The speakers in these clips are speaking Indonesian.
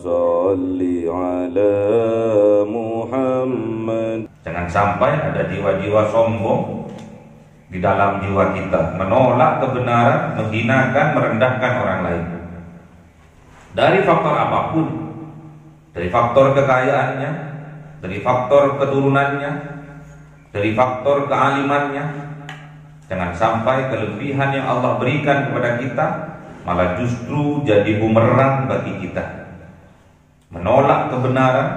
salli ala Muhammad. Jangan sampai ada jiwa-jiwa sombong di dalam jiwa kita, menolak kebenaran, menghinakan, merendahkan orang lain. Dari faktor apapun, dari faktor kekayaannya, dari faktor keturunannya, dari faktor kealimannya. Jangan sampai kelebihan yang Allah berikan kepada kita malah justru jadi bumerang bagi kita. Menolak kebenaran,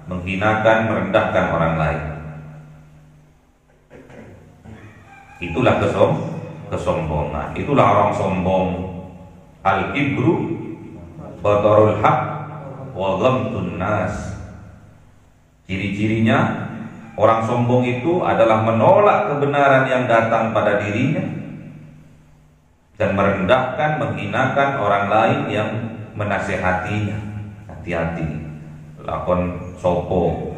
menghinakan, merendahkan orang lain. Itulah kesombongan. Itulah orang sombong. Al-kibru batarul haq wa ghamtun nas. Ciri-cirinya orang sombong itu adalah menolak kebenaran yang datang pada dirinya dan merendahkan, menghinakan orang lain yang menasihatinya. Hati-hati, lakon sopo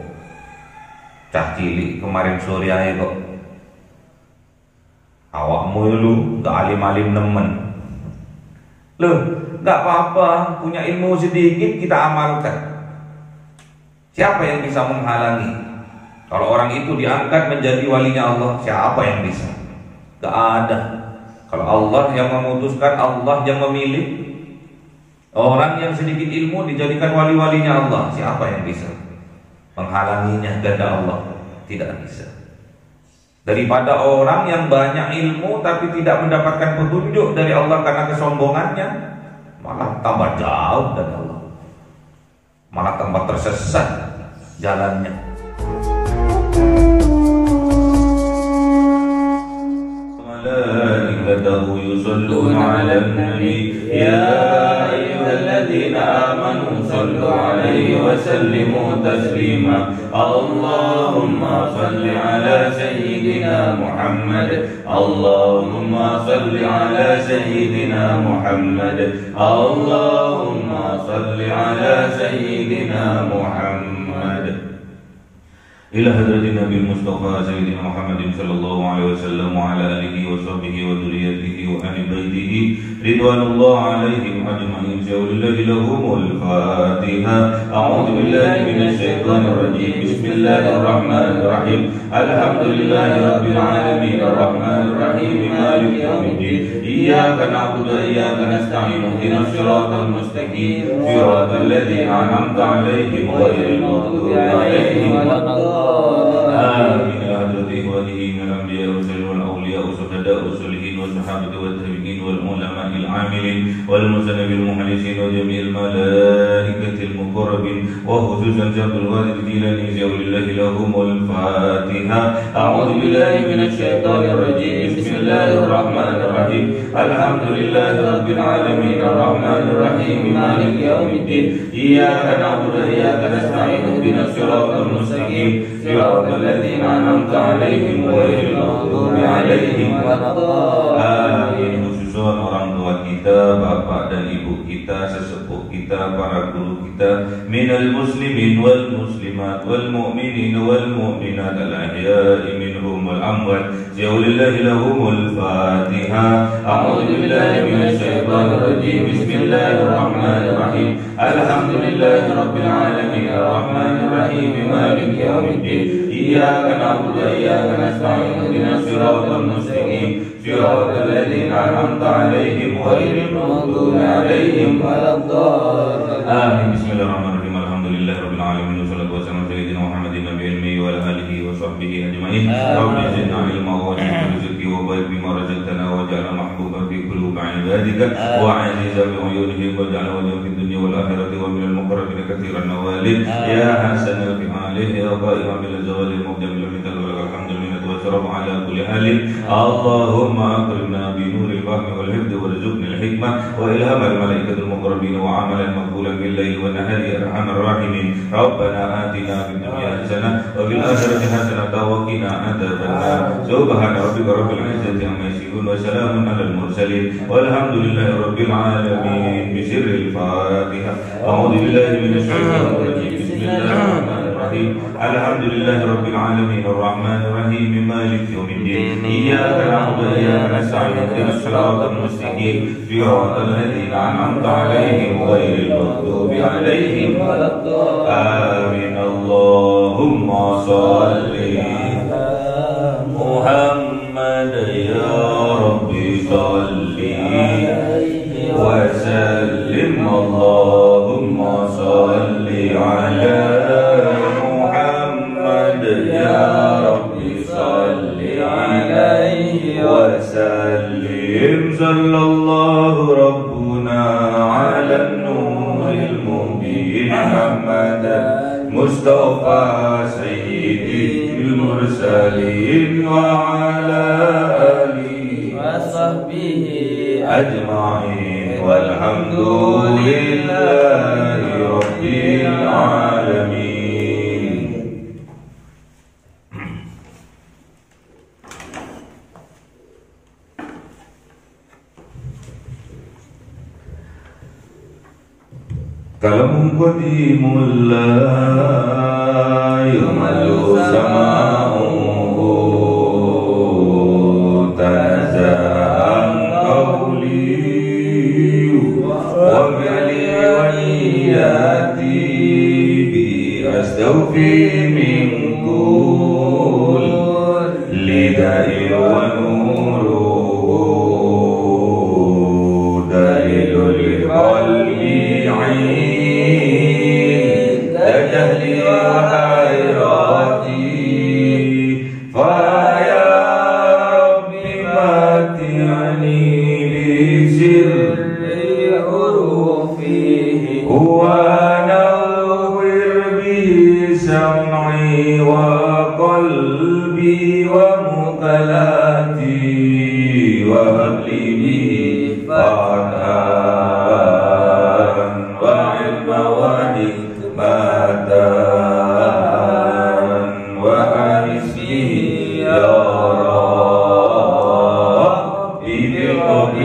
cah cilik kemarin sore ae kok awakmu lu gak alim-alim nemen. Loh, gak apa-apa, punya ilmu sedikit kita amalkan. Siapa yang bisa menghalangi? Kalau orang itu diangkat menjadi walinya Allah, siapa yang bisa? Gak ada. Kalau Allah yang memutuskan, Allah yang memilih. Orang yang sedikit ilmu dijadikan wali-walinya Allah, siapa yang bisa menghalanginya? Gada Allah, tidak bisa. Daripada orang yang banyak ilmu tapi tidak mendapatkan petunjuk dari Allah karena kesombongannya, malah tambah jauh dari Allah, malah tambah tersesat jalannya. Malaikatahu yusalluna 'alan nabi ya ayyuhalladzina amanu sallu 'alaihi wa sallimu taslima. Allahumma salli 'ala sayyidina Muhammad. Allahumma salli 'ala sayyidina Muhammad. Allahumma salli 'ala sayyidina Muhammad. إلى حضرة النبي المصطفى سيدنا محمد صلى الله عليه وسلم وعلى آله وصحبه وذريته وأهل بيته رضوان الله عليهم أجمعين. ولله لهم الفاتحة. أعوذ بالله من الشيطان الرجيم. بسم الله الرحمن الرحيم. الحمد لله رب العالمين الرحمن الرحيم مالك يوم الدين. إياك نعبد وإياك نستعين. اهدنا الصراط المستقيم صراط الذين أنعمت عليهم غير المغضوب عليهم ولا الضالين. آمين. يا حضرة إخوانه من الأنبياء والرسل والأولياء والشهداء والصالحين والصحابة والتابعين والعلماء العاملين والمسلمين المخلصين وجميع الملائكة المقربين وخصوصا شيخ الوالد الجيلاني ولله لهم الفاتحة. أعوذ بالله من الشيطان الرجيم. بسم الله الرحمن الرحيم. الحمد لله رب العالمين الرحمن الرحيم مالك يوم الدين. إياك نعبد وإياك نستعين. اهدنا الصراط المستقيم صراط الذين أنعمت عليهم غير المغضوب عليهم ولا الضالين. Khususan orang tua kita, bapak dan ibu kita, sesepuh kita, para guru kita, minal muslimin wal muslimat wal mu'minin wal mu'minat al ahya'i minhum wal amwat. Jaulillahi lahumul fatihah. A'udzu billahi minasy syaithanir rajim. Bismillahirrahmanirrahim. Alhamdulillahi rabbil alamin arrahmanir rahim maliki yaumiddin. Iyyaka na'budu wa iyyaka nasta'in. Ihdinas siratal mustaqim siratal ladzina an'amta 'alaihim ghairil maghdubi 'alaihim waladdallin. Amin. Bismillahirrahmanirrahim. Alhamdulillahi rabbil alamin wassalatu wassalamu ala sayyidina Muhammadin nabiyil ummi wa ala alihi wa sahbihi ajma'in. Rabbi zidna ilma wa rizqi wa barik bima razaqtana waj'alna mahbuban fi qulubi 'ibadika wa 'azizan bi 'uyunihim waj'al wajhaka fid dunya wal akhirati wa minal muqarrabin katsiran nawalin ya hasanal fi'alih ya qa'iman bil zawali muqdamil minal walhamdulillah wa salamu ala kulli halin. Allahumma akrimna bi nuril fahmi wal hifdzi warzuqna al hikmah wa ilhamal malaikatil muqarrabin wa amalan maqbulan bil laili wan nahari ya arhamar rahimin. Rabbana atina fid dunya hasanah wa fil akhirati hasanah wa qina adzabannar. Subhana rabbika rabbil izzati amma yasifun wa salamun alal mursalin walhamdulillahi rabbil alamin. Bisirril Fatihah. A'udzu billahi minasy syaithanir rajim. Bismillahirrahmanirrahim. Alhamdulillahi rabbil alamin arrahmanir rahim maliki yaumiddin. Iyyaka إياك نعبد وإياك نستعين اهدنا الصراط المستقيم صراط الذين أنعمت عليهم غير المغضوب عليهم ولا الضالين. آمين. اللهم صل محمد يا ربي صل وسلم. اللهم صل على محمد يا ربي صل عليه وسلم. صلى الله ربنا على النور المبين محمد مصطفى سيد المرسلين وعلى آله وصحبه أجمعين والحمد لله رب العالمين. Kalam qadimul la yumalu sama'u tanaza'an qawli wa fi'li wa niyati bi astawfi min kul lida'i wa nuru dalilul qalbi جهلي وحيراتي فيا ربي متعني بسر حروفه ونور به سمعي وقلبي ومقلاتي وهب لي به فتحان وعلم وحكمة وأنس به يا ربي بالحب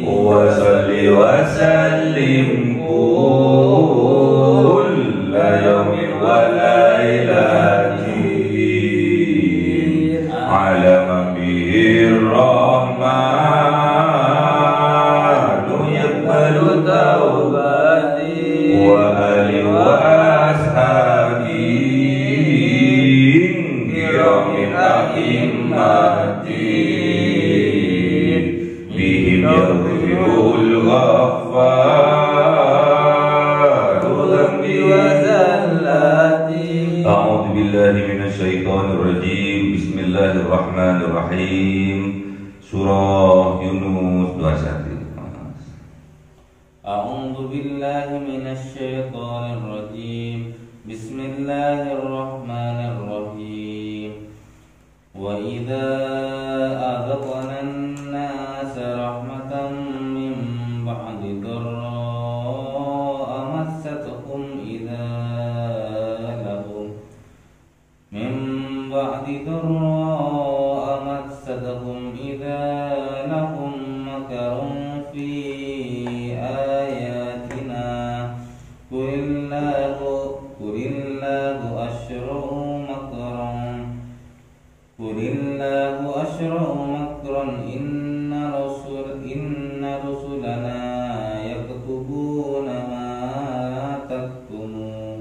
وصل وسلم كل يوم وليلة على من به الرحمن يقبل توبتي وآل وأصحابي كرام أئمتي بهم يغفر الغفار ذنبي وزلاتي. أعوذ بالله من الشيطان الرجيم. بسم الله الرحمن الرحيم. Surah Yunus 21. أعوذ بالله من الشيطان الرجيم. بسم الله الرحمن الرحيم. وإذا أذقنا الناس رحمة من بعد ضراء مستهم إذا لهم مكر في آياتنا قل الله أشرع مكرا إن رسلنا يكتبون ما تمكرون.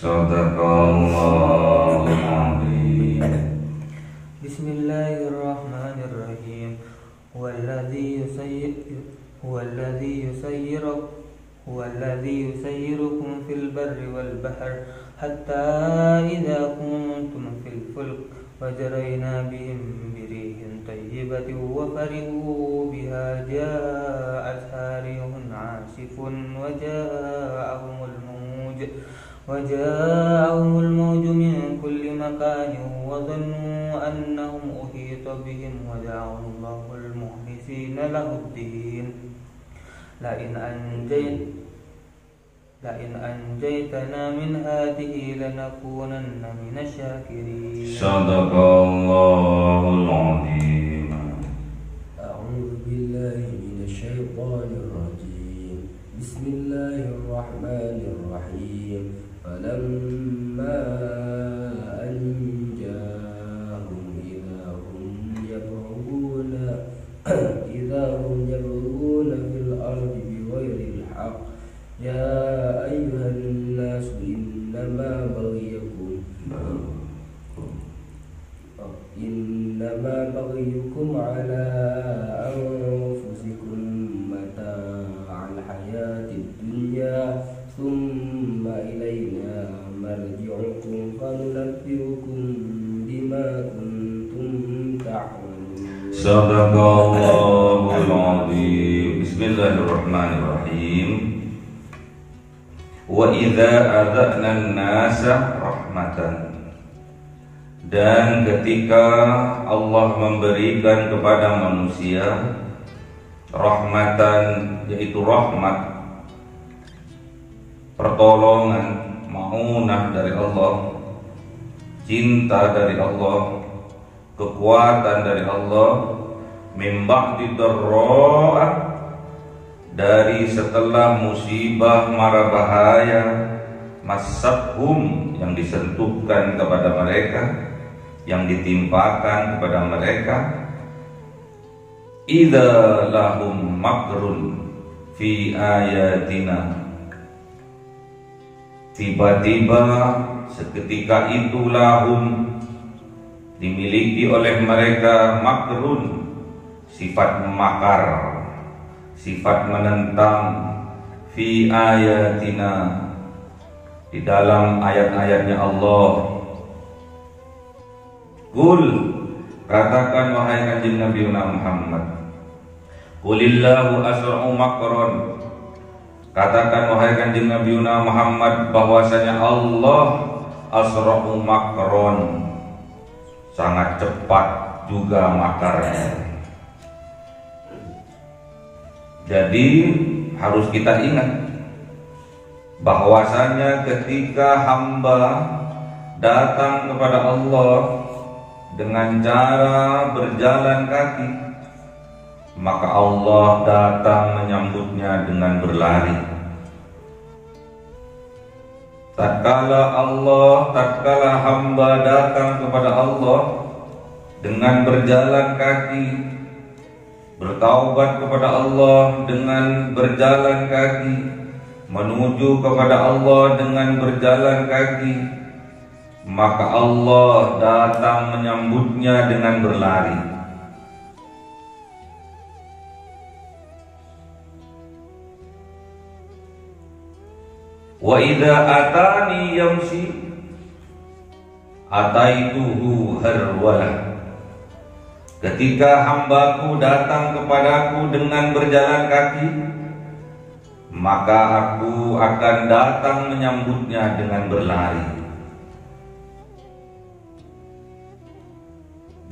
Sadaqallahul Azim. Bismillahirrahmanirrahim. هو الذي يسيركم في البر والبحر حتى إذا كنتم في الفلك وجرينا بهم بريح طيبة وفرحوا بها جاءتها ريح عاصف وجاءهم الموج من كل مكان وظنوا أنهم أحيط بهم ودعوا الله المخلصين له الدين لئن أنجيتنا من هذه لنكونن من الشاكرين. Sadaqallahul Azim. أعوذ بالله من الشيطان الرجيم. بسم الله الرحمن الرحيم. فلما أنجاهم يا أيها الناس إنما بغيكم على أنفسكم متاع الحياة الدنيا ثم إلينا مرجعكم فننبئكم بما كنتم تعملون. Sadaqallahul azim. Bismillahirrahmanirrahim. Wa idza adzaqna an-nasa rahmatan, dan ketika Allah memberikan kepada manusia rahmatan, yaitu rahmat, pertolongan, maunah dari Allah, cinta dari Allah, kekuatan dari Allah, min ba'di darra, dari setelah musibah mara bahaya, masathum, yang disentuhkan kepada mereka, yang ditimpakan kepada mereka, idza lahum makrun fi ayatina, tiba-tiba seketika itu lahum, dimiliki oleh mereka, makrun, sifat makar, sifat menentang, fi ayatina, di dalam ayat-ayatnya Allah. Qul, katakan wahai kanjeng Nabi Muhammad, Qulillahu asra'u makron, katakan wahai kanjeng Nabi Muhammad bahwasanya Allah asra'u makron, sangat cepat juga makarnya. Jadi harus kita ingat bahwasanya ketika hamba datang kepada Allah dengan cara berjalan kaki, maka Allah datang menyambutnya dengan berlari. Tatkala hamba datang kepada Allah dengan berjalan kaki, bertaubat kepada Allah dengan berjalan kaki, menuju kepada Allah dengan berjalan kaki, maka Allah datang menyambutnya dengan berlari. Wa idza atani yamshi ataituhu harwala, ketika hambaku datang kepadaku dengan berjalan kaki, maka aku akan datang menyambutnya dengan berlari.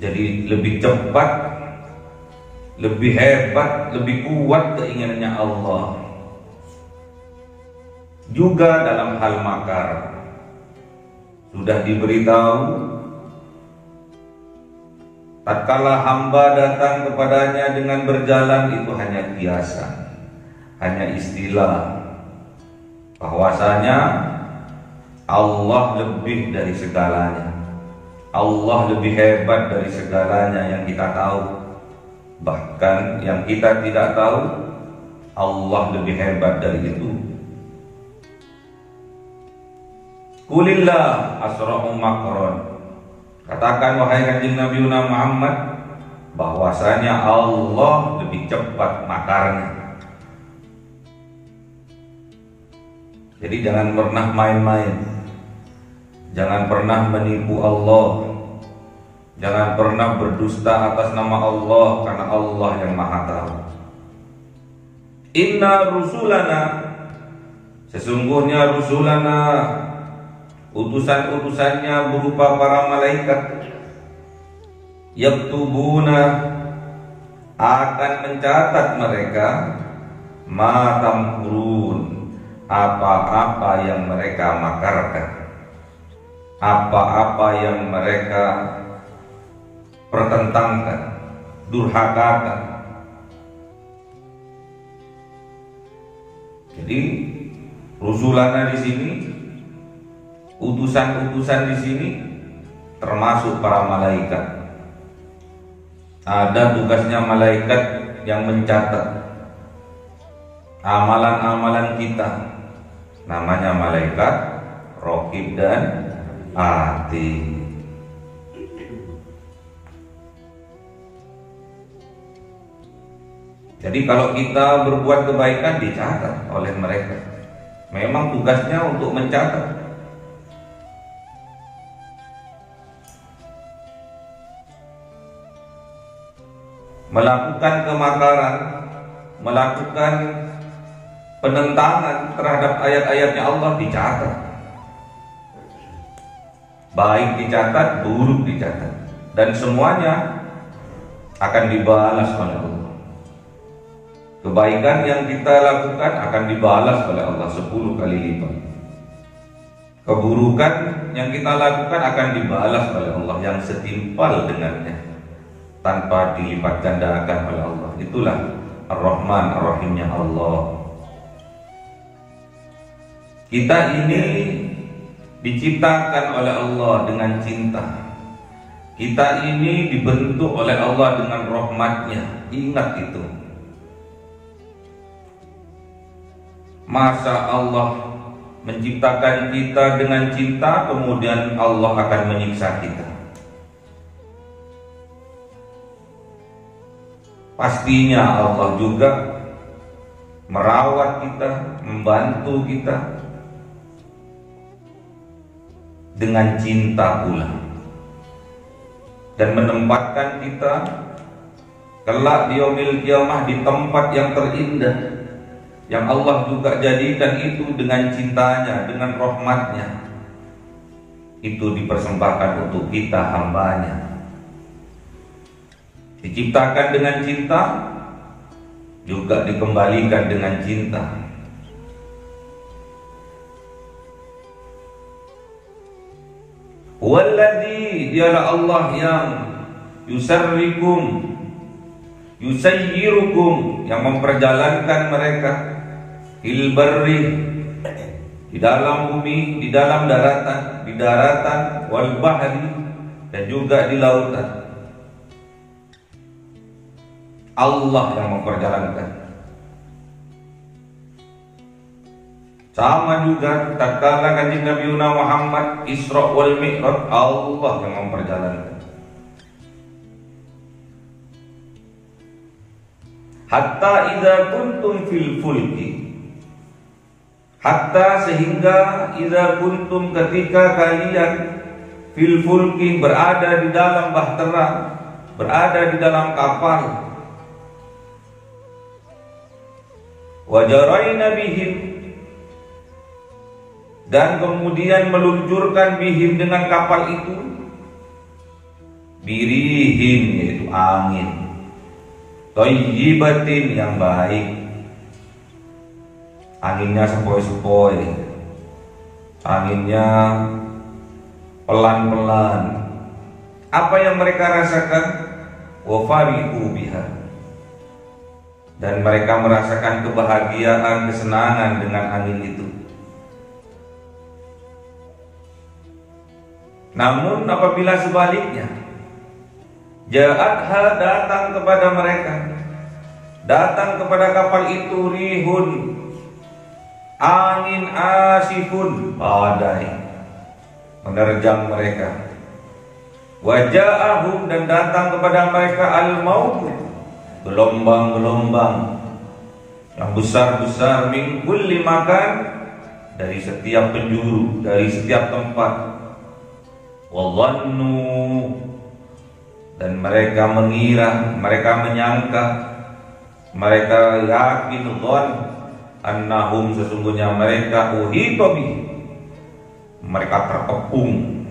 Jadi lebih cepat, lebih hebat, lebih kuat keinginannya Allah. Juga dalam hal makar, sudah diberitahu, tatkala hamba datang kepadanya dengan berjalan, itu hanya biasa, hanya istilah, bahwasanya Allah lebih dari segalanya, Allah lebih hebat dari segalanya yang kita tahu. Bahkan yang kita tidak tahu, Allah lebih hebat dari itu. Qulillah asra'u makron, katakan wahai kanjeng Nabi Muhammad bahwasanya Allah lebih cepat makarnya. Jadi jangan pernah main-main, jangan pernah menipu Allah, jangan pernah berdusta atas nama Allah, karena Allah yang Maha Tahu. Inna rusulana, sesungguhnya rusulana, utusan-utusannya berupa para malaikat, yaktubuna, akan mencatat mereka, ma tamkurun, apa-apa yang mereka makarkan, apa-apa yang mereka pertentangkan, durhakakan. Jadi rusulana di sini, utusan-utusan di sini termasuk para malaikat. Ada tugasnya malaikat yang mencatat amalan-amalan kita. Namanya malaikat raqib dan atid. Jadi kalau kita berbuat kebaikan dicatat oleh mereka. Memang tugasnya untuk mencatat. Melakukan kemakaran, melakukan penentangan terhadap ayat-ayatnya Allah dicatat. Baik dicatat, buruk dicatat. Dan semuanya akan dibalas oleh Allah. Kebaikan yang kita lakukan akan dibalas oleh Allah 10 kali lipat. Keburukan yang kita lakukan akan dibalas oleh Allah yang setimpal dengannya, tanpa dilipat gandakan oleh Allah. Itulah Ar-Rahman Ar-Rahimnya Allah. Kita ini diciptakan oleh Allah dengan cinta. Kita ini dibentuk oleh Allah dengan rahmatnya. Ingat itu. Masa Allah menciptakan kita dengan cinta, kemudian Allah akan menyiksa kita? Pastinya Allah juga merawat kita, membantu kita dengan cinta pula, dan menempatkan kita kelak di yaumil qiyamah di tempat yang terindah, yang Allah juga jadikan itu dengan cintanya, dengan rahmatnya. Itu dipersembahkan untuk kita hambanya. Diciptakan dengan cinta, juga dikembalikan dengan cinta. Walladzi, dialah Allah yang yusarrikum, yusayyirukum, yang memperjalankan mereka fil barri, di dalam bumi, di dalam daratan, wal bahri, dan juga di lautan. Allah yang memperjalankan. Sama juga tatkala kanjeng Nabi Muhammad Isra wal Mi'raj, Allah yang memperjalankan. Hatta idza kuntum fil fulki, hatta sehingga idza kuntum, ketika kalian fil fulki, berada di dalam bahtera, berada di dalam kapal, wajaraina bihim, dan kemudian meluncurkan bihim dengan kapal itu, birihin, yaitu angin, thayyibatin, yang baik. Anginnya sepoi-sepoi, anginnya pelan-pelan. Apa yang mereka rasakan? Wa farihu biha, dan mereka merasakan kebahagiaan, kesenangan dengan angin itu. Namun apabila sebaliknya, ja'atha, datang kepada mereka, datang kepada kapal itu, rihun, angin asifun, badai menerjang mereka, waja'ahum, dan datang kepada mereka al-maut, gelombang-gelombang yang besar-besar, min kulli makan, dari setiap penjuru, dari setiap tempat, wadhannu, dan mereka mengira, mereka menyangka, mereka yakin, dhann, annahum, sesungguhnya mereka, uhita bih, mereka terkepung,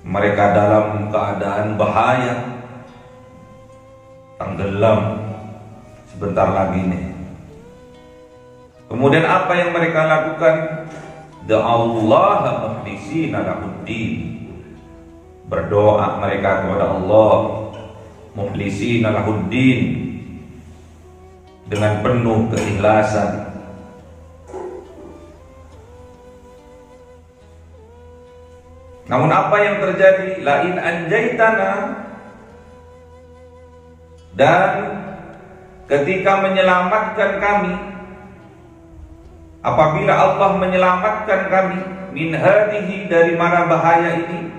mereka dalam keadaan bahaya, tenggelam sebentar lagi nih. Kemudian apa yang mereka lakukan? Da'allaha mukhlisina lahuddin, berdoa mereka kepada Allah, mukhlisina lahuddin, dengan penuh keikhlasan. Namun apa yang terjadi? Lain anjaitana, dan ketika menyelamatkan kami, apabila Allah menyelamatkan kami min hadhihi, dari mara bahaya ini,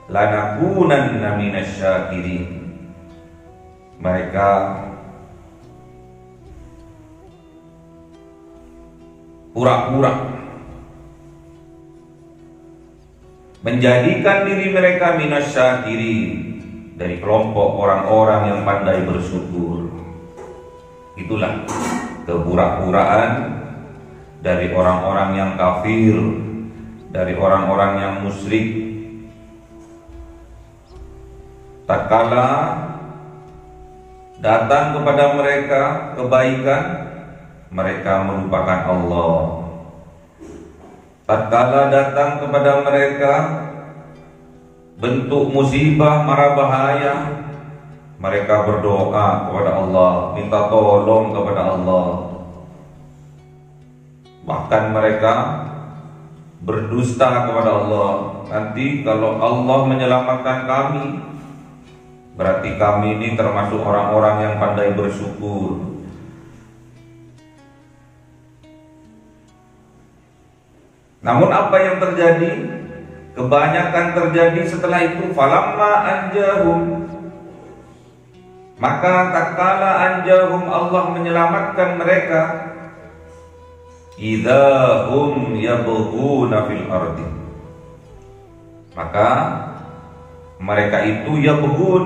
lanakunanna minasyakirin, mereka pura-pura menjadikan diri mereka minasyakirin, dari kelompok orang-orang yang pandai bersyukur. Itulah kepura-puraan dari orang-orang yang kafir, dari orang-orang yang musyrik. Tatkala datang kepada mereka kebaikan, mereka melupakan Allah. Tatkala datang kepada mereka bentuk musibah, mara bahaya, mereka berdoa kepada Allah, minta tolong kepada Allah. Bahkan mereka berdusta kepada Allah. Nanti kalau Allah menyelamatkan kami, berarti kami ini termasuk orang-orang yang pandai bersyukur. Namun apa yang terjadi? Kebanyakan terjadi setelah itu, falamma anjahum, maka tatkala anjahum, Allah menyelamatkan mereka, idahum yabghuna fil ardi, maka mereka itu yabghun,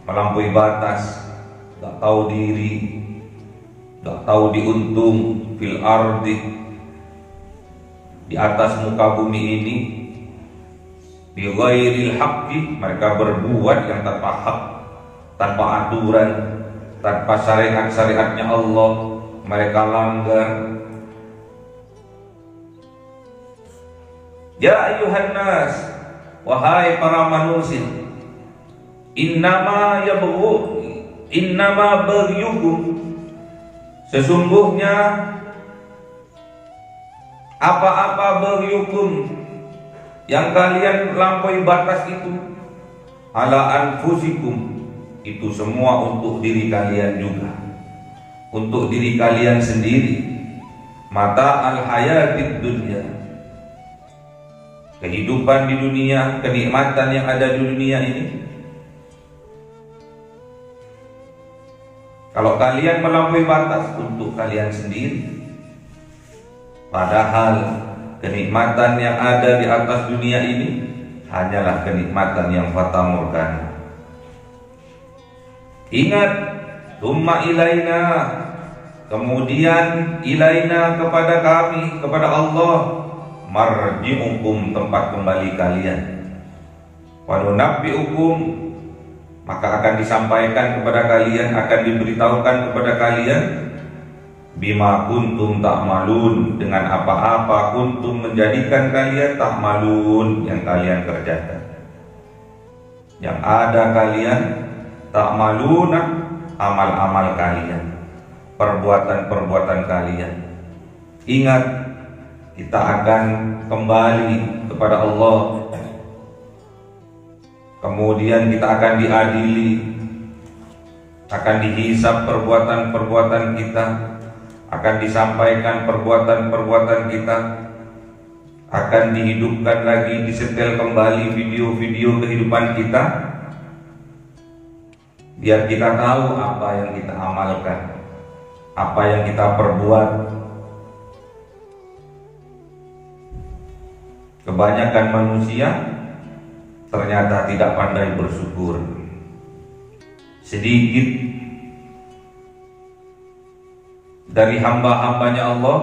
melampaui batas, gak tahu diri, gak tahu diuntung, fil ardi, di atas muka bumi ini, bi ghairil haqqi, mereka berbuat yang tanpa hak, tanpa aturan, tanpa syariat-syariatnya Allah, mereka langgar. Ya ayuhan nas, wahai para manusia, innama baghyukum, sesungguhnya apa-apa baghyukum, yang kalian lampaui batas itu, ala anfusikum, itu semua untuk diri kalian juga, untuk diri kalian sendiri. Mata al-hayatid dunya, kehidupan di dunia, kenikmatan yang ada di dunia ini. Kalau kalian melampaui batas, untuk kalian sendiri. Padahal kenikmatan yang ada di atas dunia ini hanyalah kenikmatan yang fata morgana. Ingat, tsumma ilaina, kemudian ilaina, kepada kami, kepada Allah, marji'ukum, tempat kembali kalian. Wa nunabbi'ukum, maka akan disampaikan kepada kalian, akan diberitahukan kepada kalian, bima kuntum ta'malun, dengan apa-apa kuntum menjadikan kalian ta'malun, yang kalian kerjakan, yang ada kalian ta'maluna, amal-amal kalian, perbuatan-perbuatan kalian. Ingat, kita akan kembali kepada Allah, kemudian kita akan diadili, akan dihisab perbuatan-perbuatan kita, akan disampaikan perbuatan-perbuatan kita, akan dihidupkan lagi, disetel kembali video-video kehidupan kita, biar kita tahu apa yang kita amalkan, apa yang kita perbuat. Kebanyakan manusia ternyata tidak pandai bersyukur. Sedikit dari hamba-hambanya Allah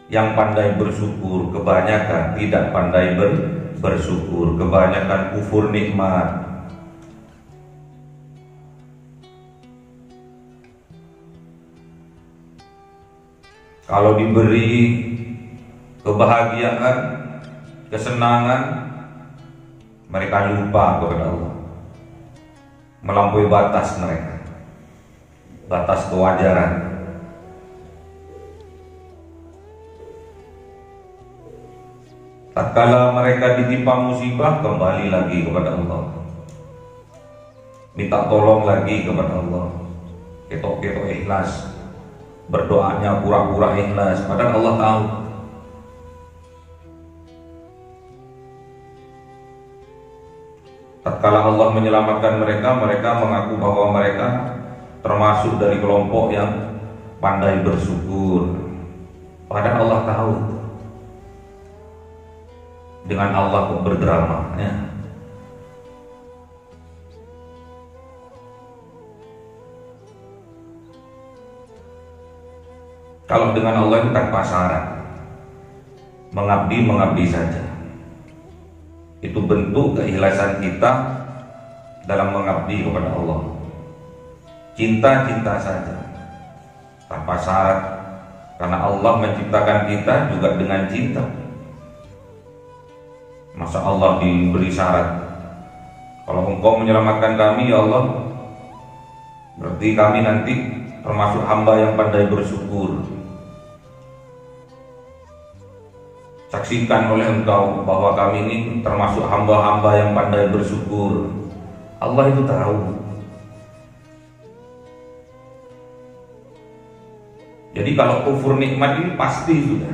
yang pandai bersyukur, kebanyakan tidak pandai bersyukur, kebanyakan kufur nikmat. Kalau diberi kebahagiaan, kesenangan, mereka lupa kepada Allah, melampaui batas mereka, batas kewajaran. Tatkala mereka ditimpa musibah, kembali lagi kepada Allah, minta tolong lagi kepada Allah, ketok-ketok ikhlas, berdoanya pura-pura ikhlas, padahal Allah tahu. Tatkala Allah menyelamatkan mereka, mereka mengaku bahwa mereka termasuk dari kelompok yang pandai bersyukur. Padahal Allah tahu. Dengan Allah kok berdrama, ya. Kalau dengan Allah itu tanpa syarat, mengabdi saja. Itu bentuk keikhlasan kita dalam mengabdi kepada Allah. Cinta saja, tanpa syarat, karena Allah menciptakan kita juga dengan cinta. Masa Allah diberi syarat? Kalau engkau menyelamatkan kami ya Allah, berarti kami nanti termasuk hamba yang pandai bersyukur. Saksikan oleh engkau bahwa kami ini termasuk hamba-hamba yang pandai bersyukur. Allah itu tahu. Jadi kalau kufur nikmat ini pasti sudah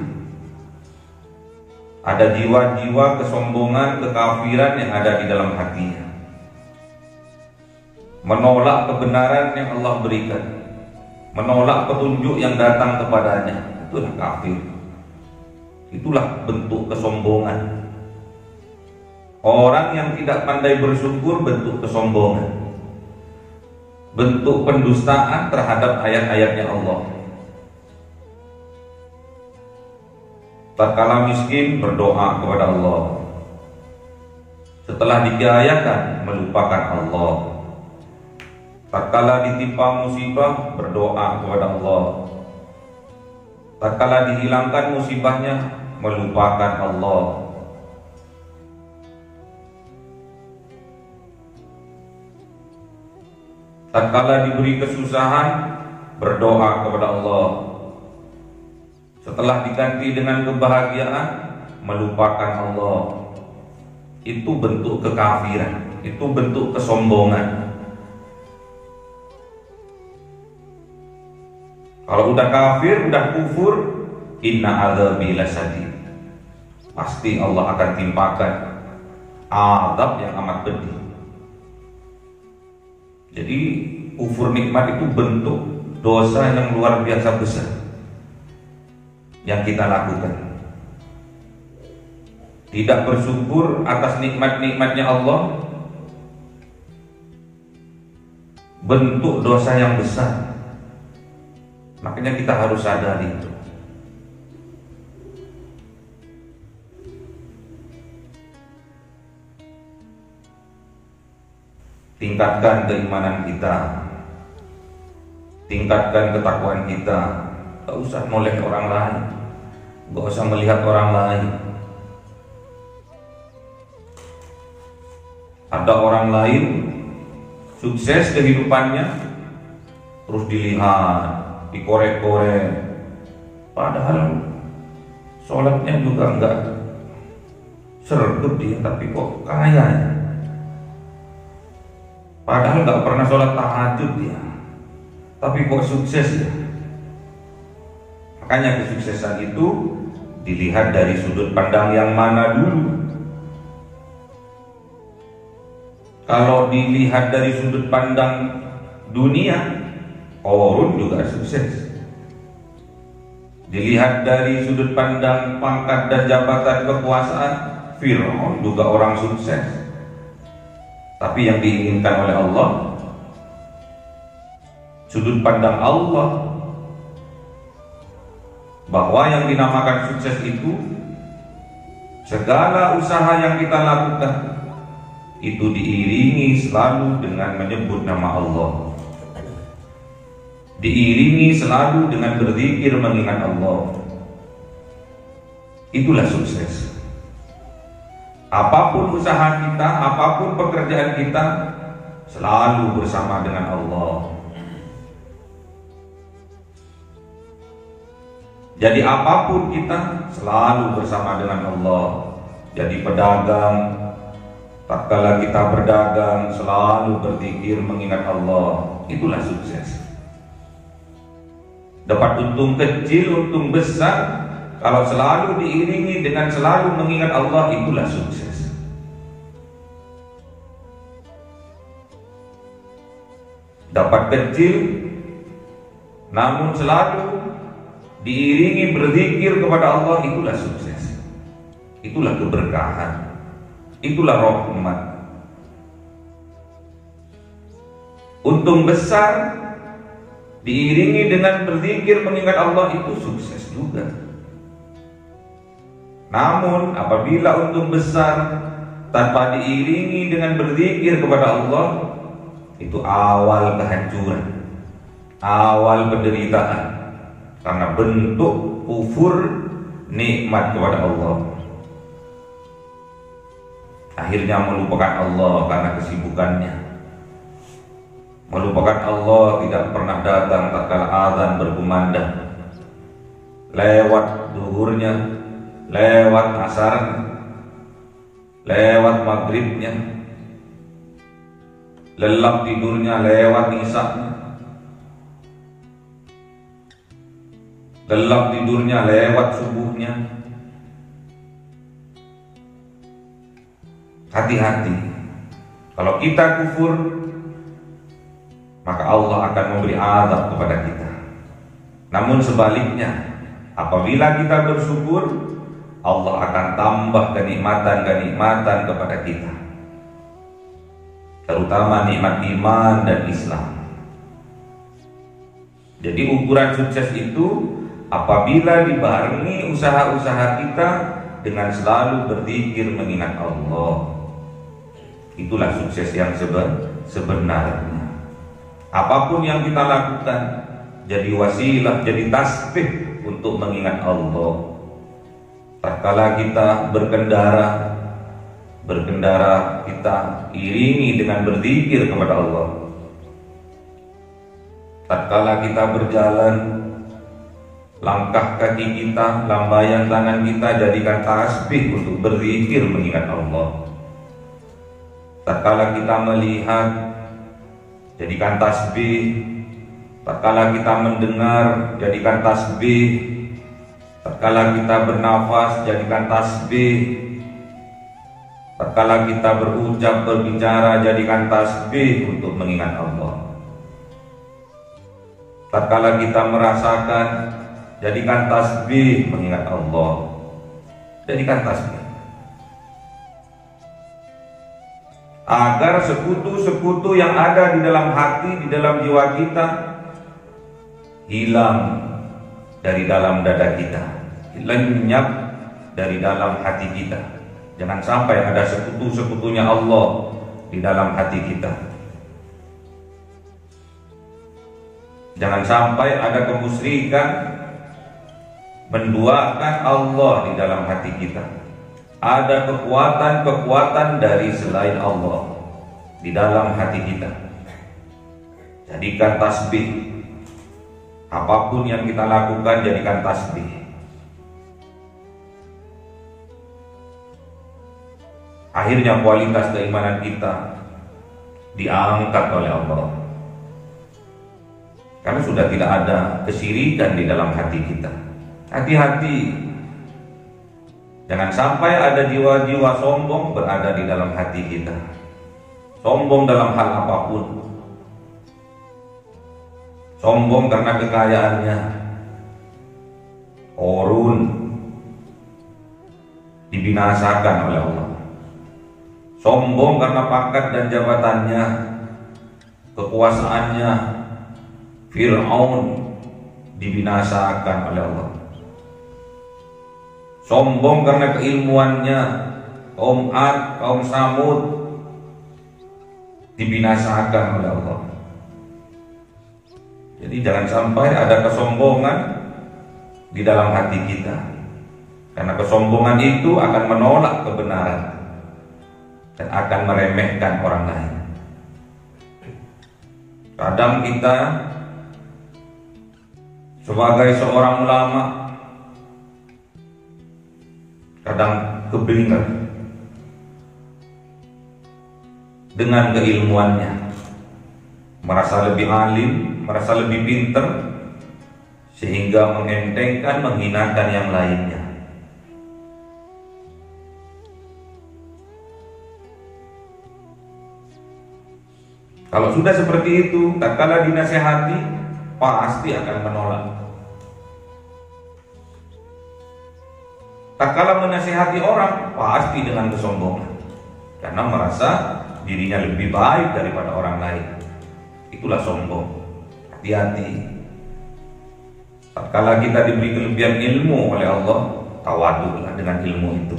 ada jiwa-jiwa kesombongan, kekafiran yang ada di dalam hatinya, menolak kebenaran yang Allah berikan, menolak petunjuk yang datang kepadanya. Itulah kafir. Itulah bentuk kesombongan. Orang yang tidak pandai bersyukur bentuk kesombongan, bentuk pendustaan terhadap ayat-ayatnya Allah. Tatkala miskin berdoa kepada Allah, setelah dikayakan melupakan Allah. Tatkala ditimpa musibah berdoa kepada Allah, tatkala dihilangkan musibahnya melupakan Allah. Tatkala diberi kesusahan berdoa kepada Allah, setelah diganti dengan kebahagiaan melupakan Allah. Itu bentuk kekafiran, itu bentuk kesombongan. Kalau udah kafir, udah kufur, inna adzabi lasyadid, pasti Allah akan timpakan azab yang amat pedih. Jadi kufur nikmat itu bentuk dosa yang luar biasa besar yang kita lakukan. Tidak bersyukur atas nikmat-nikmatnya Allah, bentuk dosa yang besar. Makanya kita harus sadari itu. Tingkatkan keimanan kita, tingkatkan ketakwaan kita. Gak usah noleh orang lain, gak usah melihat orang lain. Ada orang lain sukses kehidupannya, terus dilihat, dikorek-korek, padahal sholatnya juga enggak sergap dia, tapi kok kaya. Padahal enggak pernah sholat tahajud dia, tapi kok sukses ya. Makanya kesuksesan itu dilihat dari sudut pandang yang mana dulu. Kalau dilihat dari sudut pandang dunia, Qarun juga sukses. Dilihat dari sudut pandang pangkat dan jabatan kekuasaan, Fir'aun juga orang sukses. Tapi yang diinginkan oleh Allah, sudut pandang Allah, bahwa yang dinamakan sukses itu segala usaha yang kita lakukan itu diiringi selalu dengan menyebut nama Allah, diiringi selalu dengan berzikir mengingat Allah. Itulah sukses. Apapun usaha kita, apapun pekerjaan kita, selalu bersama dengan Allah. Jadi apapun kita selalu bersama dengan Allah. Jadi pedagang, tatkala kita berdagang selalu berzikir mengingat Allah, itulah sukses. dapat untung kecil, untung besar, kalau selalu diiringi dengan selalu mengingat Allah, itulah sukses. Dapat kecil, namun selalu diiringi berzikir kepada Allah, itulah sukses. Itulah keberkahan, itulah rahmat. Untung besar diiringi dengan berzikir mengingat Allah, itu sukses juga. Namun apabila untung besar tanpa diiringi dengan berzikir kepada Allah, itu awal kehancuran, awal penderitaan, karena bentuk kufur nikmat kepada Allah. Akhirnya melupakan Allah karena kesibukannya, melupakan Allah tidak pernah datang tatkala azan berkumandang, lewat zuhurnya, lewat asarnya, lewat maghribnya, lelap tidurnya lewat isaknya, lelap tidurnya lewat subuhnya. Hati-hati, kalau kita kufur, maka Allah akan memberi azab kepada kita. Namun sebaliknya, apabila kita bersyukur, Allah akan tambah kenikmatan-kenikmatan kepada kita, terutama nikmat iman dan Islam. Jadi ukuran sukses itu apabila dibarengi usaha-usaha kita dengan selalu berzikir mengingat Allah. Itulah sukses yang sebenarnya. Apapun yang kita lakukan, jadi wasilah, jadi tasbih untuk mengingat Allah. Tatkala kita berkendara kita iringi dengan berzikir kepada Allah. Tatkala kita berjalan, langkah kaki kita, lambaian tangan kita jadikan tasbih untuk berzikir mengingat Allah. Tatkala kita melihat, jadikan tasbih. Tatkala kita mendengar, jadikan tasbih. Tatkala kita bernafas, jadikan tasbih. Tatkala kita berucap, berbicara, jadikan tasbih untuk mengingat Allah. Tatkala kita merasakan, jadikan tasbih mengingat Allah. Jadikan tasbih agar sekutu-sekutu yang ada di dalam hati, di dalam jiwa kita hilang dari dalam dada kita, lenyap dari dalam hati kita. Jangan sampai ada sekutu-sekutunya Allah di dalam hati kita. Jangan sampai ada kemusyrikan menduakan Allah di dalam hati kita. Ada kekuatan-kekuatan dari selain Allah di dalam hati kita. Jadikan tasbih. Apapun yang kita lakukan, jadikan tasbih. Akhirnya kualitas keimanan kita diangkat oleh Allah, karena sudah tidak ada kesyirikan di dalam hati kita. Hati-hati, jangan sampai ada jiwa-jiwa sombong berada di dalam hati kita. Sombong dalam hal apapun. Sombong karena kekayaannya. Korun dibinasakan oleh Allah. Sombong karena pangkat dan jabatannya, kekuasaannya. Fir'aun dibinasakan oleh Allah. Sombong karena keilmuannya, kaum Ad, kaum Samud dibinasakan oleh Allah. Jadi jangan sampai ada kesombongan di dalam hati kita, karena kesombongan itu akan menolak kebenaran dan akan meremehkan orang lain. Kadang kita sebagai seorang ulama kadang kebingungan dengan keilmuannya, merasa lebih alim, merasa lebih pintar, sehingga mengentengkan, menghinakan yang lainnya. Kalau sudah seperti itu, tatkala dinasihati pasti akan menolak. Tatkala menasihati orang pasti dengan kesombongan, karena merasa dirinya lebih baik daripada orang lain. Itulah sombong. Hati-hati. Tatkala kita diberi kelebihan ilmu oleh Allah, tawaduklah dengan ilmu itu.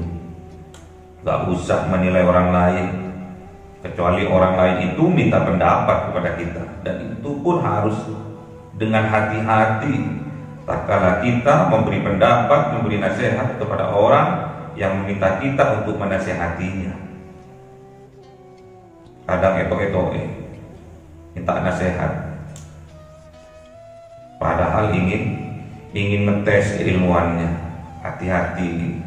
Gak usah menilai orang lain, kecuali orang lain itu minta pendapat kepada kita, dan itu pun harus dengan hati-hati. Tatkala kita memberi pendapat, memberi nasihat kepada orang yang meminta kita untuk menasihatinya. Kadang etok-etok minta nasihat, padahal ingin ngetes keilmuannya. Hati-hati.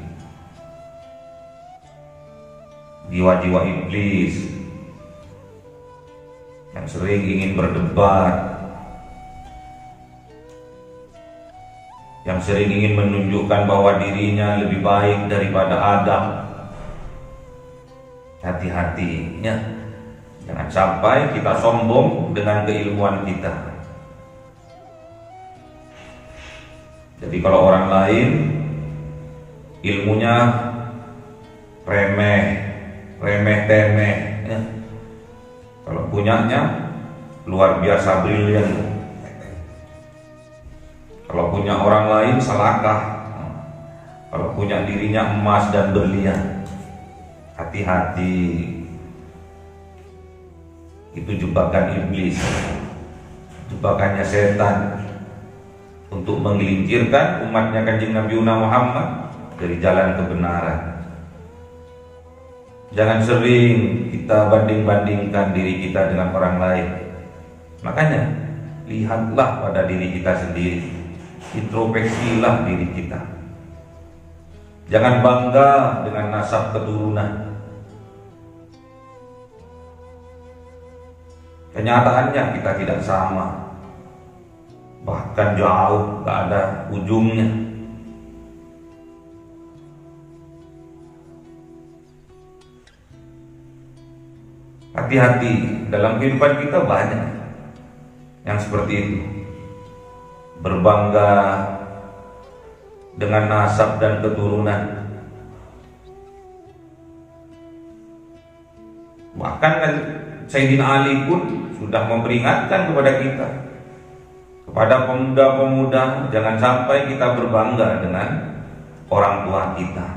Jiwa-jiwa iblis yang sering ingin berdebat, yang sering ingin menunjukkan bahwa dirinya lebih baik daripada Adam. Hati-hati ya, jangan sampai kita sombong dengan keilmuan kita. Jadi kalau orang lain ilmunya remeh-temeh ya, kalau punyanya luar biasa brilian. Kalau punya orang lain selakah, kalau punya dirinya emas dan berlian. Hati-hati. Itu jebakan iblis, jebakannya setan untuk menggelincirkan umatnya Kanjeng Nabi Muhammad dari jalan kebenaran. Jangan sering kita banding-bandingkan diri kita dengan orang lain. Makanya lihatlah pada diri kita sendiri, introspeksilah diri kita. Jangan bangga dengan nasab keturunan. Kenyataannya kita tidak sama, bahkan jauh, gak ada ujungnya. Hati-hati, dalam kehidupan kita banyak yang seperti itu, berbangga dengan nasab dan keturunan. Bahkan Sayyidina Ali pun sudah memperingatkan kepada kita, kepada pemuda-pemuda, jangan sampai kita berbangga dengan orang tua kita,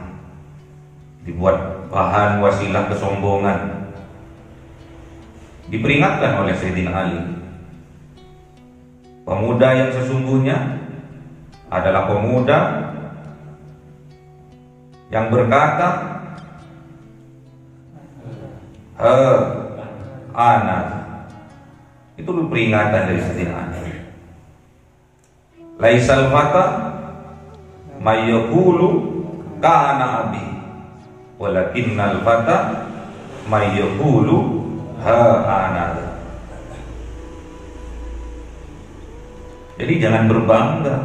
dibuat bahan wasilah kesombongan. Diperingatkan oleh Sayyidina Ali, pemuda yang sesungguhnya adalah pemuda yang berkata, anak. Itu peringatan dari Sayyidina Ali. Laisal fata mayyaqulu kana abi, walakinnal fata mayyaqulu ana. Jadi jangan berbangga.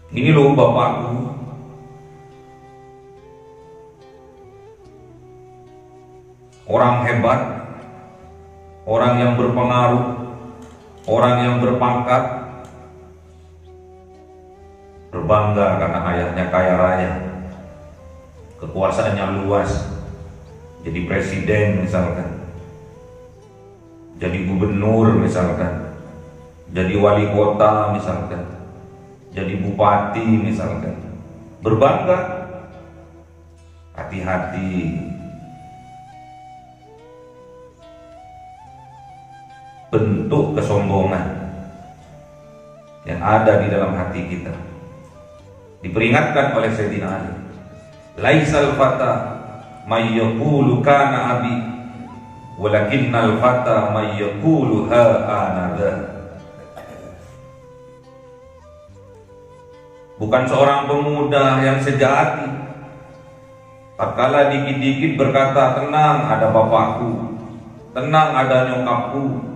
Ini loh bapakku. Orang hebat, orang yang berpengaruh, orang yang berpangkat, berbangga karena ayahnya kaya raya, kekuasaannya luas, jadi presiden misalkan, jadi gubernur misalkan, jadi wali kota misalkan, jadi bupati misalkan, berbangga. Hati-hati. Bentuk kesombongan yang ada di dalam hati kita. Diperingatkan oleh Sayyidina Ali, laisal fata mayyaqulu kana abi, walakinnal fata mayyaqulu ha ana. Bukan seorang pemuda yang sejati tatkala dikit-dikit berkata, tenang ada bapakku, tenang ada nyokapku.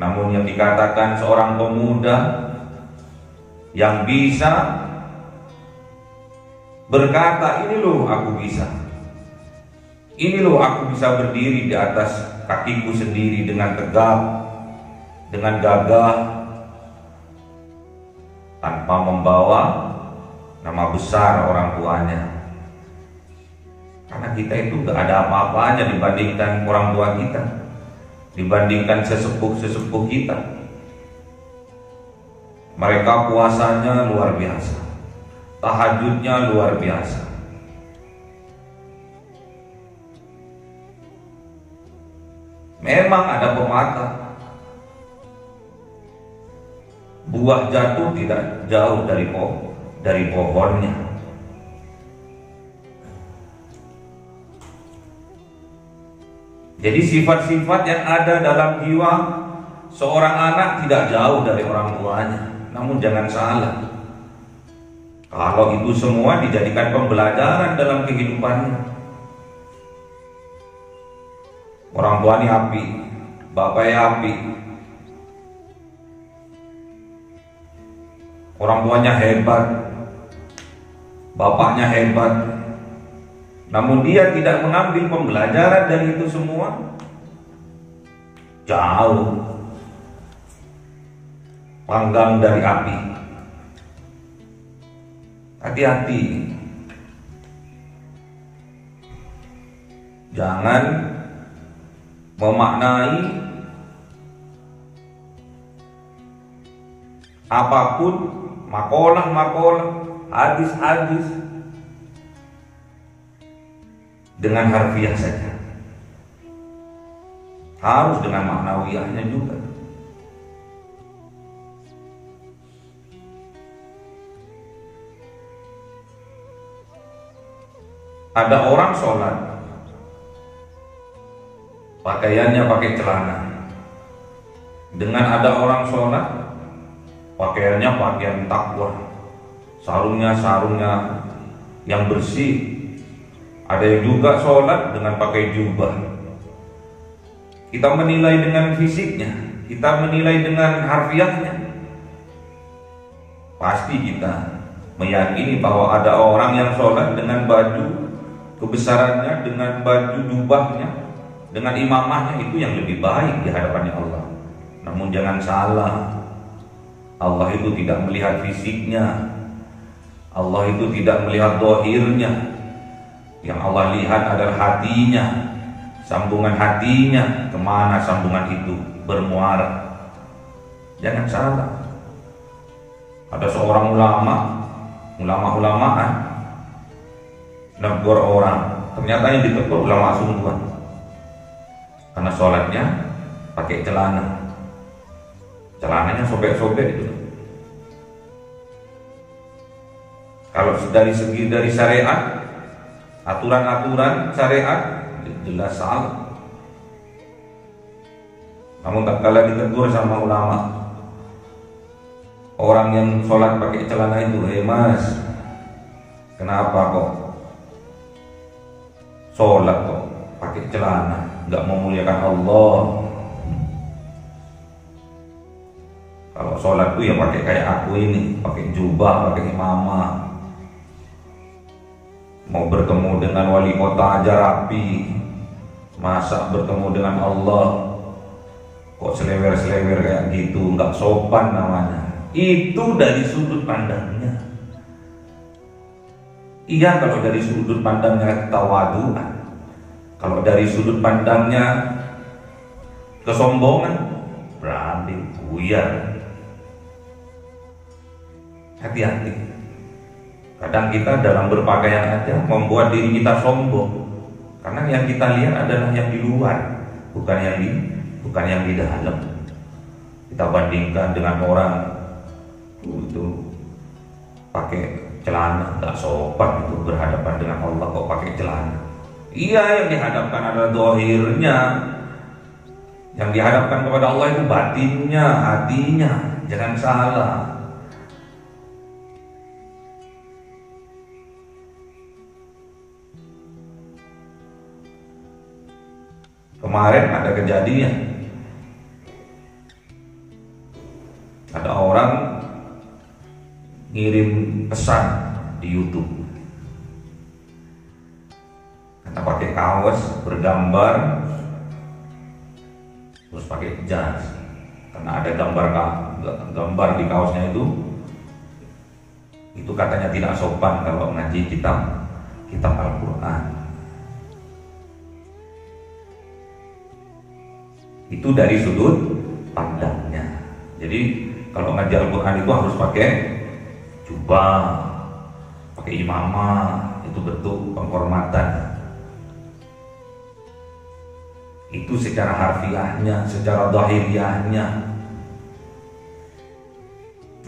Namun yang dikatakan seorang pemuda yang bisa berkata, ini loh aku bisa, ini loh aku bisa berdiri di atas kakiku sendiri dengan tegak, dengan gagah, tanpa membawa nama besar orang tuanya. Karena kita itu gak ada apa-apanya dibandingkan orang tua kita, dibandingkan sesepuh-sesepuh kita. Mereka puasanya luar biasa, tahajudnya luar biasa. Memang ada pepatah, buah jatuh tidak jauh dari pohonnya. Jadi sifat-sifat yang ada dalam jiwa seorang anak tidak jauh dari orang tuanya. Namun jangan salah, kalau itu semua dijadikan pembelajaran dalam kehidupannya. Orang tua ini api, bapaknya api, orang tuanya hebat, bapaknya hebat, namun dia tidak mengambil pembelajaran dari itu semua, jauh panggang dari api. Hati-hati, jangan memaknai apapun, makalah, hadis-hadis dengan harfiah saja. Harus dengan maknawiyahnya juga. Ada orang sholat, pakaiannya pakai celana. Dengan ada orang sholat, pakaiannya pakaian takwa, sarungnya yang bersih. Ada yang juga sholat dengan pakai jubah. Kita menilai dengan fisiknya, kita menilai dengan harfiahnya. Pasti kita meyakini bahwa ada orang yang sholat dengan baju kebesarannya, dengan baju jubahnya, dengan imamahnya, itu yang lebih baik di hadapannya Allah. Namun jangan salah, Allah itu tidak melihat fisiknya, Allah itu tidak melihat zahirnya. Yang Allah lihat adalah hatinya, sambungan hatinya, kemana sambungan itu bermuara. Jangan salah, ada seorang ulama-ulamaan negur orang, ternyata yang ditegur ulama sungguhan, karena sholatnya pakai celananya sobek-sobek itu. Kalau dari syariat, aturan-aturan syariat jelas salah. Namun tak kala ditegur sama ulama, orang yang sholat pakai celana itu, mas, kenapa kok sholat kok pakai celana, nggak memuliakan Allah? Kalau sholat tuh ya pakai kayak aku ini, pakai jubah, pakai imamah. Mau bertemu dengan wali kota aja rapi, masa bertemu dengan Allah kok selewer-selewer kayak gitu, nggak sopan namanya. Itu dari sudut pandangnya. Iya, kalau dari sudut pandangnya ketawaduan, kalau dari sudut pandangnya kesombongan, berarti buyar. Hati-hati. Kadang kita dalam berpakaian aja membuat diri kita sombong, karena yang kita lihat adalah yang di luar, bukan yang di dalam. Kita bandingkan dengan orang itu pakai celana, nggak sopan itu berhadapan dengan Allah kok pakai celana. Iya, yang dihadapkan adalah zahirnya, yang dihadapkan kepada Allah itu batinnya, hatinya. Jangan salah. Kemarin ada kejadian Ada orang ngirim pesan di YouTube, kata pakai kaos bergambar, terus pakai jas, karena ada gambar di kaosnya itu katanya tidak sopan kalau ngaji kitab Al-Quran. Itu dari sudut pandangnya. Jadi kalau ngaji Al-Quran itu harus pakai jubah, pakai imamah, itu bentuk penghormatan. Itu secara harfiahnya, secara zahiriahnya.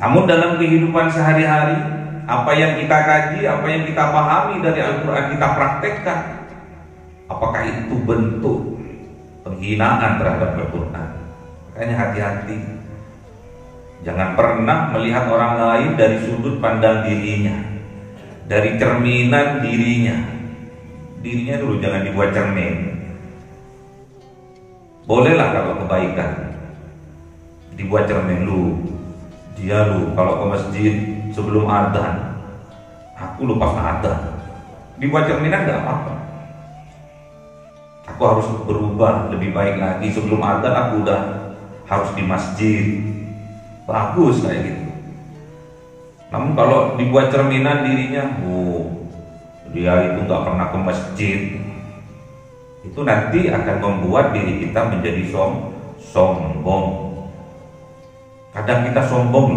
Namun dalam kehidupan sehari-hari, apa yang kita kaji, apa yang kita pahami dari Al-Quran kita praktekkan, apakah itu bentuk penghinaan terhadap Al-Quran? Makanya hati-hati, jangan pernah melihat orang lain dari sudut pandang dirinya, dari cerminan dirinya. Dirinya dulu jangan dibuat cermin. Bolehlah kalau kebaikan dibuat cermin, dia kalau ke masjid sebelum adzan, aku lupa adzan, dibuat cerminan nggak apa-apa. Aku harus berubah lebih baik lagi, sebelum adzan aku udah harus di masjid, bagus kayak gitu. Namun kalau dibuat cerminan dirinya, dia itu nggak pernah ke masjid, itu nanti akan membuat diri kita menjadi sombong. Kadang kita sombong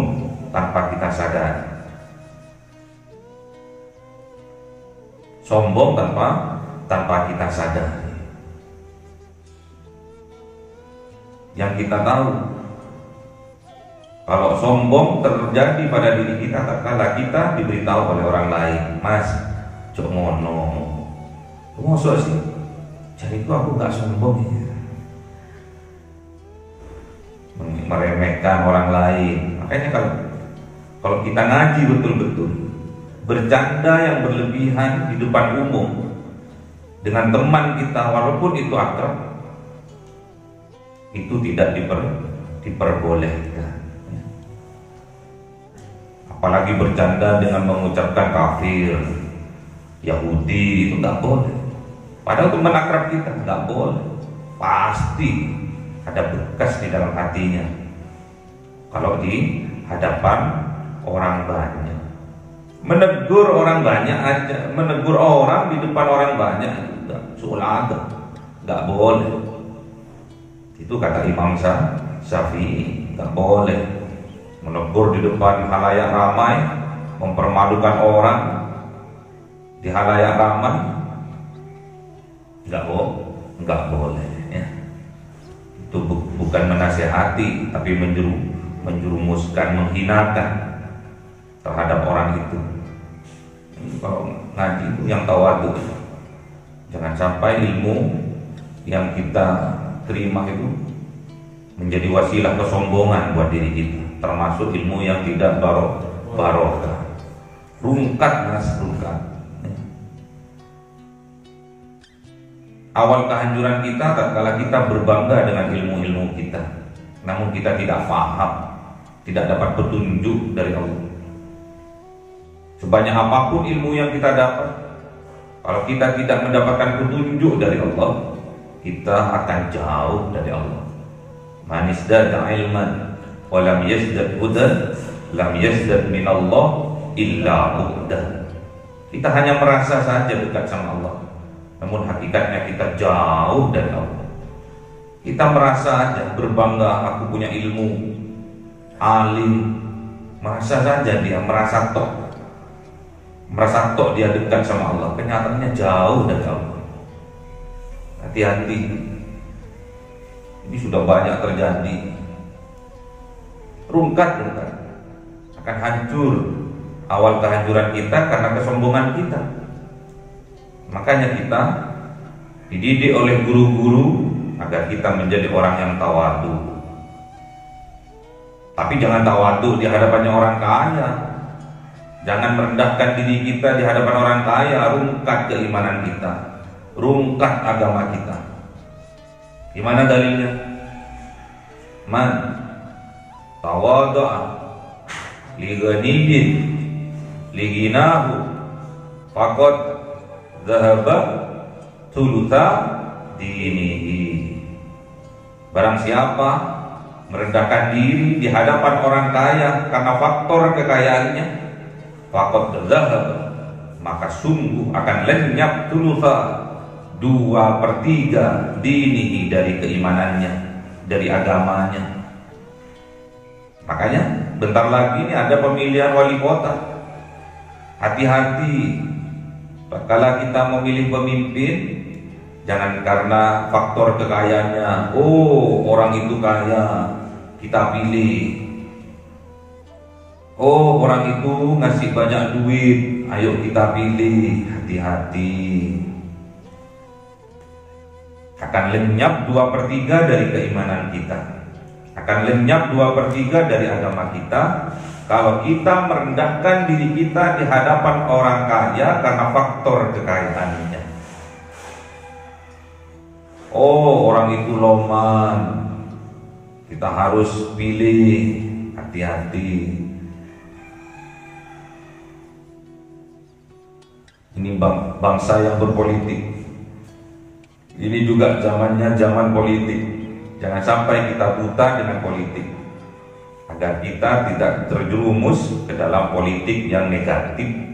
tanpa kita sadar. Sombong tanpa kita sadar. Yang kita tahu, kalau sombong terjadi pada diri kita tatkala kita diberitahu oleh orang lain, Mas, cok ngono, mosok sih, jadi itu aku nggak sombong ya. Meremehkan orang lain. Makanya kalau kita ngaji betul-betul, bercanda yang berlebihan di depan umum dengan teman kita, walaupun itu akrab, itu tidak diperbolehkan. Apalagi bercanda dengan mengucapkan kafir, Yahudi, itu nggak boleh. Padahal teman akrab kita nggak boleh. Pasti ada bekas di dalam hatinya kalau di hadapan orang banyak. Menegur orang banyak aja, menegur orang di depan orang banyak itu seolah nggak boleh. Itu kata Imam Syafi'i, nggak boleh menegur di depan halayak ramai, mempermalukan orang di halayak ramai, nggak boleh ya. Itu bukan menasihati, tapi menjerumuskan, menghinakan terhadap orang itu. Kalau ngaji itu yang tawadhu, jangan sampai ilmu yang kita terima itu menjadi wasilah kesombongan buat diri kita, termasuk ilmu yang tidak barokah. Rungkat mas, rungkat. Awal kehancuran kita tatkala kita berbangga dengan ilmu-ilmu kita, namun kita tidak paham, tidak dapat petunjuk dari Allah. Sebanyak apapun ilmu yang kita dapat, kalau kita tidak mendapatkan petunjuk dari Allah, kita akan jauh dari Allah. Man izdada ilman wa lam yazdad hudan lam yazdad min Allah illa bu'dan. Kita hanya merasa saja dekat sama Allah, namun hakikatnya kita jauh dari Allah. Kita merasa aja berbangga, aku punya ilmu, alim, merasa saja dia merasa tok dia dekat sama Allah, kenyataannya jauh dari Allah. Hati-hati, ini sudah banyak terjadi. Rungkat akan hancur awal kehancuran kita karena kesombongan kita. Makanya kita dididik oleh guru-guru agar kita menjadi orang yang tawadhu. Tapi jangan tawadhu di hadapannya orang kaya. Jangan merendahkan diri kita di hadapan orang kaya. Rungkat keimanan kita, rungkat agama kita. Gimana dalilnya? Man tawadhu'a li ghaniyyin li ghinahu faqad dhahaba thulutha dinihi. Barang siapa merendahkan diri di hadapan orang kaya karena faktor kekayaannya, faqad dhahaba, maka sungguh akan lenyap thulutha 2/3 dinihi, dari keimanannya, dari agamanya. Makanya bentar lagi ini ada pemilihan wali kota. Hati-hati kala kita memilih pemimpin, jangan karena faktor kekayaannya, oh orang itu kaya kita pilih, oh orang itu ngasih banyak duit ayo kita pilih. Hati-hati, akan lenyap 2/3 dari keimanan kita, akan lenyap 2/3 dari agama kita kalau kita merendahkan diri kita di hadapan orang kaya karena faktor kekayaannya. Oh orang itu loman, kita harus pilih. Hati-hati, ini bangsa yang berpolitik. Ini juga zamannya zaman politik. Jangan sampai kita buta dengan politik, agar kita tidak terjerumus ke dalam politik yang negatif.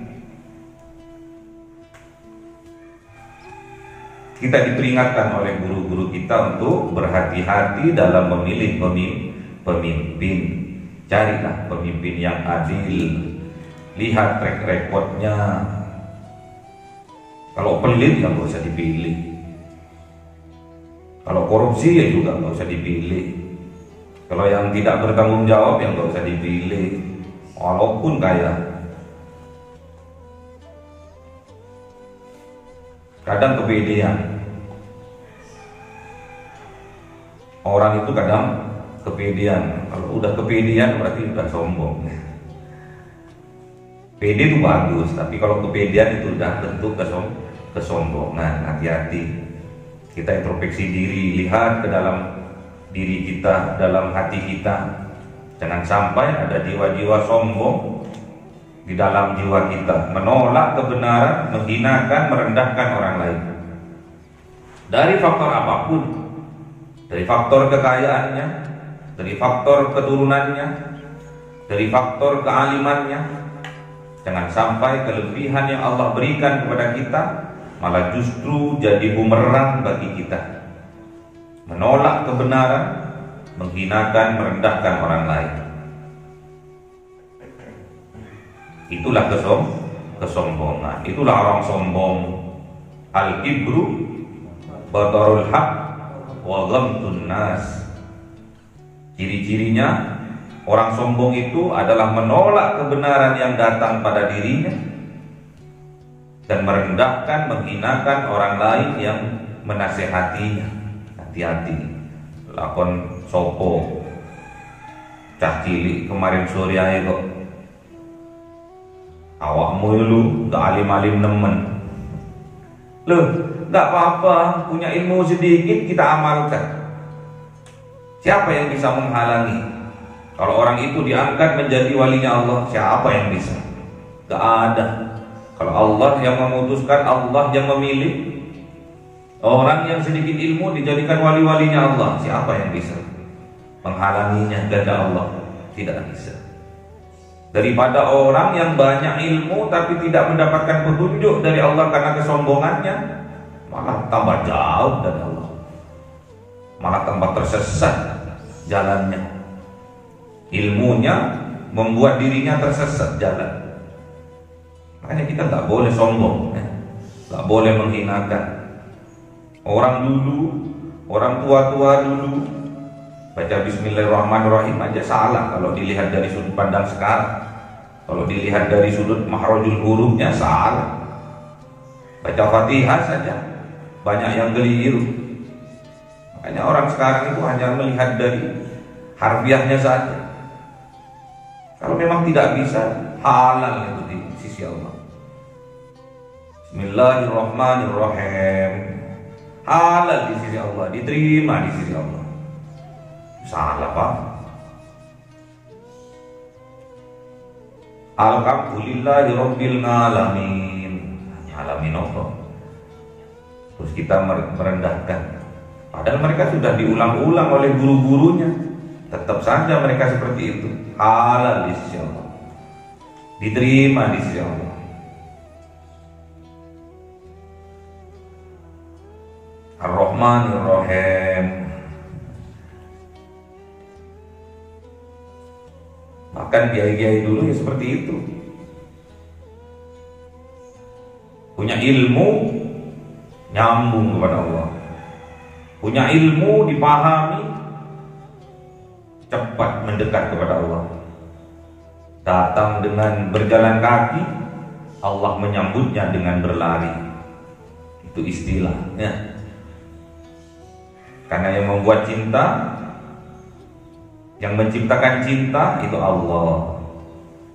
Kita diperingatkan oleh guru-guru kita untuk berhati-hati dalam memilih pemimpin. Carilah pemimpin yang adil. Lihat track recordnya. Kalau pelit ya nggak usah dipilih. Kalau korupsi ya juga nggak usah dipilih. Kalau yang tidak bertanggung jawab ya nggak usah dipilih, walaupun kaya. Kadang kepedean, orang itu kadang kepedean. Kalau udah kepedean berarti udah sombong. Pede itu bagus, tapi kalau kepedean itu udah bentuk kesombongan. Hati-hati. Kita introspeksi diri, lihat ke dalam diri kita, dalam hati kita. Jangan sampai ada jiwa-jiwa sombong di dalam jiwa kita, menolak kebenaran, menghinakan, merendahkan orang lain. Dari faktor apapun, dari faktor kekayaannya, dari faktor keturunannya, dari faktor kealimannya. Jangan sampai kelebihan yang Allah berikan kepada kita malah justru jadi bumerang bagi kita. Menolak kebenaran, menghinakan, merendahkan orang lain. Itulah kesombongan. Itulah orang sombong. Al-kibru batarul haq wa ghamtun nas. Ciri-cirinya orang sombong itu adalah menolak kebenaran yang datang pada dirinya dan merendahkan, menghinakan orang lain yang menasehatinya. Hati-hati, lakon sopo cah cilik kemarin sore aja kok awakmu lu gak alim-alim nemen. Loh, gak apa-apa, punya ilmu sedikit kita amalkan. Siapa yang bisa menghalangi? Kalau orang itu diangkat menjadi walinya Allah, siapa yang bisa? Gak ada. Kalau Allah yang memutuskan, Allah yang memilih. Orang yang sedikit ilmu dijadikan wali-walinya Allah, siapa yang bisa menghalanginya? Ganda Allah, tidak bisa. Daripada orang yang banyak ilmu tapi tidak mendapatkan petunjuk dari Allah karena kesombongannya, malah tambah jauh dari Allah, malah tambah tersesat jalannya. Ilmunya membuat dirinya tersesat jalan. Makanya kita nggak boleh sombong, nggak boleh menghinakan. Orang dulu, orang tua-tua dulu baca Bismillahirrahmanirrahim aja salah kalau dilihat dari sudut pandang sekarang. Kalau dilihat dari sudut makhrajul hurufnya salah. Baca Fatihah saja banyak yang keliru. Makanya orang sekarang itu hanya melihat dari harfiahnya saja. Kalau memang tidak bisa, halal itu di sisi Allah. Bismillahirrahmanirrahim, halal di sisi Allah, diterima di sisi Allah. Salah Pak. Alhamdulillahi Rabbil Alamin. Alamin apa? Terus kita merendahkan. Padahal mereka sudah diulang-ulang oleh guru-gurunya. Tetap saja mereka seperti itu. Halal di sisi Allah, diterima di sisi Allah. Ar-Rahmanir Rahim. Bahkan kiai-kiai dulu ya seperti itu. Punya ilmu, nyambung kepada Allah. Punya ilmu, dipahami, cepat mendekat kepada Allah. Datang dengan berjalan kaki, Allah menyambutnya dengan berlari. Itu istilahnya. Karena yang membuat cinta, yang menciptakan cinta itu Allah.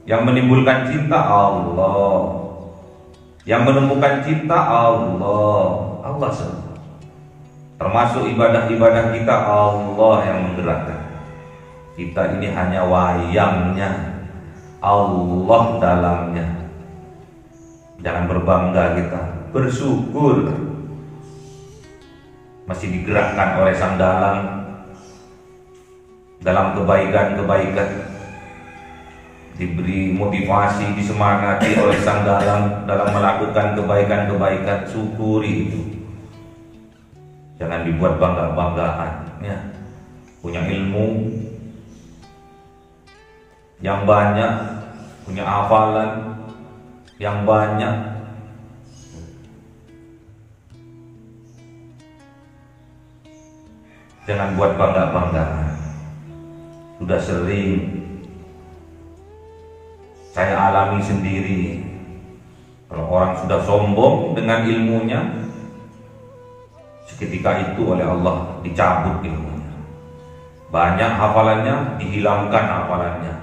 Yang menimbulkan cinta Allah. Yang menemukan cinta Allah. Allah semua. Termasuk ibadah-ibadah kita Allah yang menggerakkan. Kita ini hanya wayangnya, Allah dalamnya. Jangan berbangga kita, bersyukur masih digerakkan oleh Sang Dalang dalam kebaikan-kebaikan, diberi motivasi, disemangati oleh Sang Dalang dalam melakukan kebaikan-kebaikan. Syukuri itu. Jangan dibuat bangga-banggaan ya. Punya ilmu yang banyak, punya hafalan yang banyak, jangan buat bangga-banggaan. Sudah sering saya alami sendiri. Kalau orang sudah sombong dengan ilmunya, seketika itu oleh Allah dicabut ilmunya. Banyak hafalannya, dihilangkan hafalannya.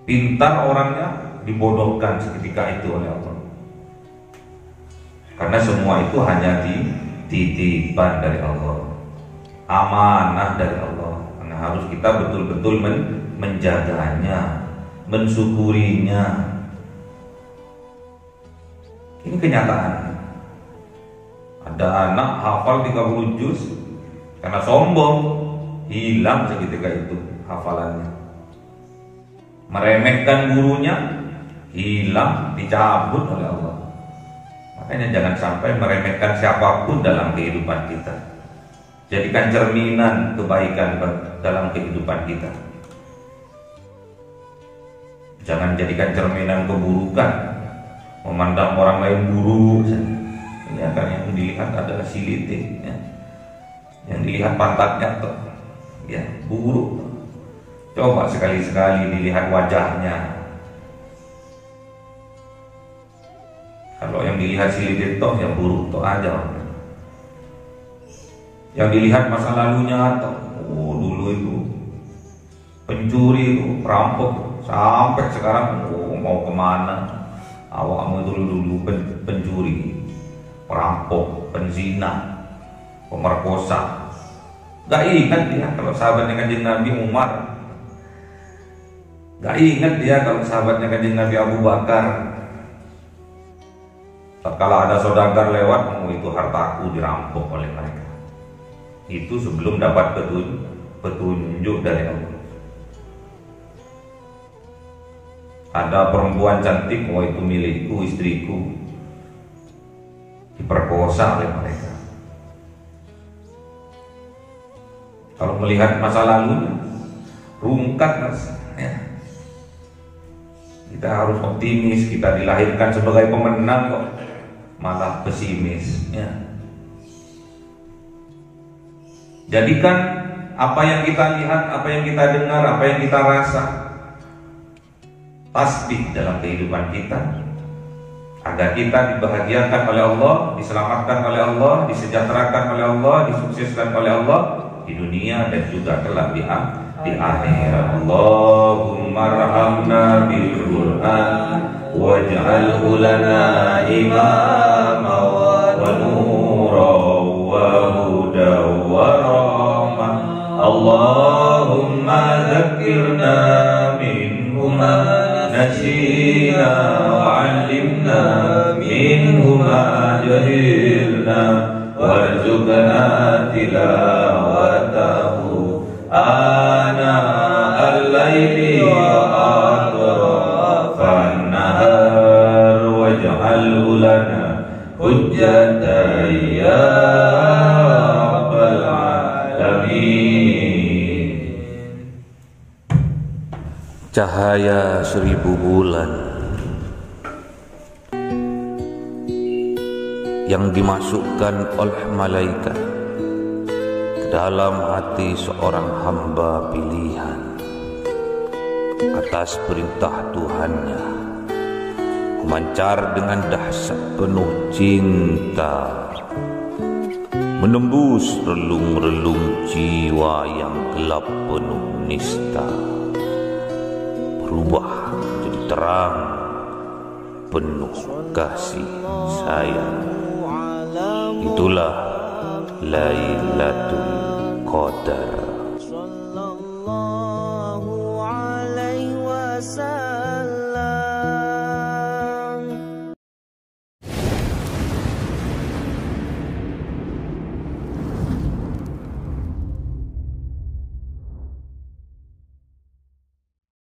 Pintar orangnya, dibodohkan seketika itu oleh Allah. Karena semua itu hanya titipan dari Allah, amanah dari Allah. Karena harus kita betul-betul menjaganya, mensyukurinya. Ini kenyataan. Ada anak hafal 30 juz, karena sombong hilang seketika itu hafalannya. Meremehkan gurunya, hilang, dicabut oleh Allah. Makanya jangan sampai meremehkan siapapun dalam kehidupan kita. Jadikan cerminan kebaikan dalam kehidupan kita. Jangan jadikan cerminan keburukan, memandang orang lain buruk. Ya, kan yang dilihat adalah silite, ya. Yang dilihat pantatnya tuh, ya, buruk. Coba sekali-sekali dilihat wajahnya. Kalau yang dilihat silite toh, ya buruk toh aja. Yang dilihat masa lalunya toh, oh dulu itu pencuri, itu perampok, sampai sekarang oh mau kemana? Awakmu dulu pencuri, perampok, penzina, pemerkosa. Gak ingat dia kalau sahabatnya Kanjeng Nabi Umar. Gak ingat dia kalau sahabatnya Kanjeng Nabi Abu Bakar. Kalau ada saudagar lewat, oh itu hartaku dirampok oleh mereka. Itu sebelum dapat petunjuk dari Allah. Ada perempuan cantik, oh itu milikku, istriku, diperkosa oleh mereka. Kalau melihat masa lalunya, rungkat mas, ya. Kita harus optimis, kita dilahirkan sebagai pemenang kok, malah pesimis, ya. Jadikan apa yang kita lihat, apa yang kita dengar, apa yang kita rasa tasbih dalam kehidupan kita, agar kita dibahagiakan oleh Allah, diselamatkan oleh Allah, disejahterakan oleh Allah, disukseskan oleh Allah di dunia dan juga kelak di akhirat. Allahumma arhamna bil Qur'an waj'alhu lana imama wa nura wa huda wa rahmah. Allahumma Cahaya 1000 bulan yang dimasukkan oleh malaikat ke dalam hati seorang hamba pilihan atas perintah Tuhannya, memancar dengan dahsyat penuh cinta, menembus relung-relung jiwa yang gelap penuh nista, berubah menjadi terang penuh kasih sayang. Itulah Lailatul Qadar.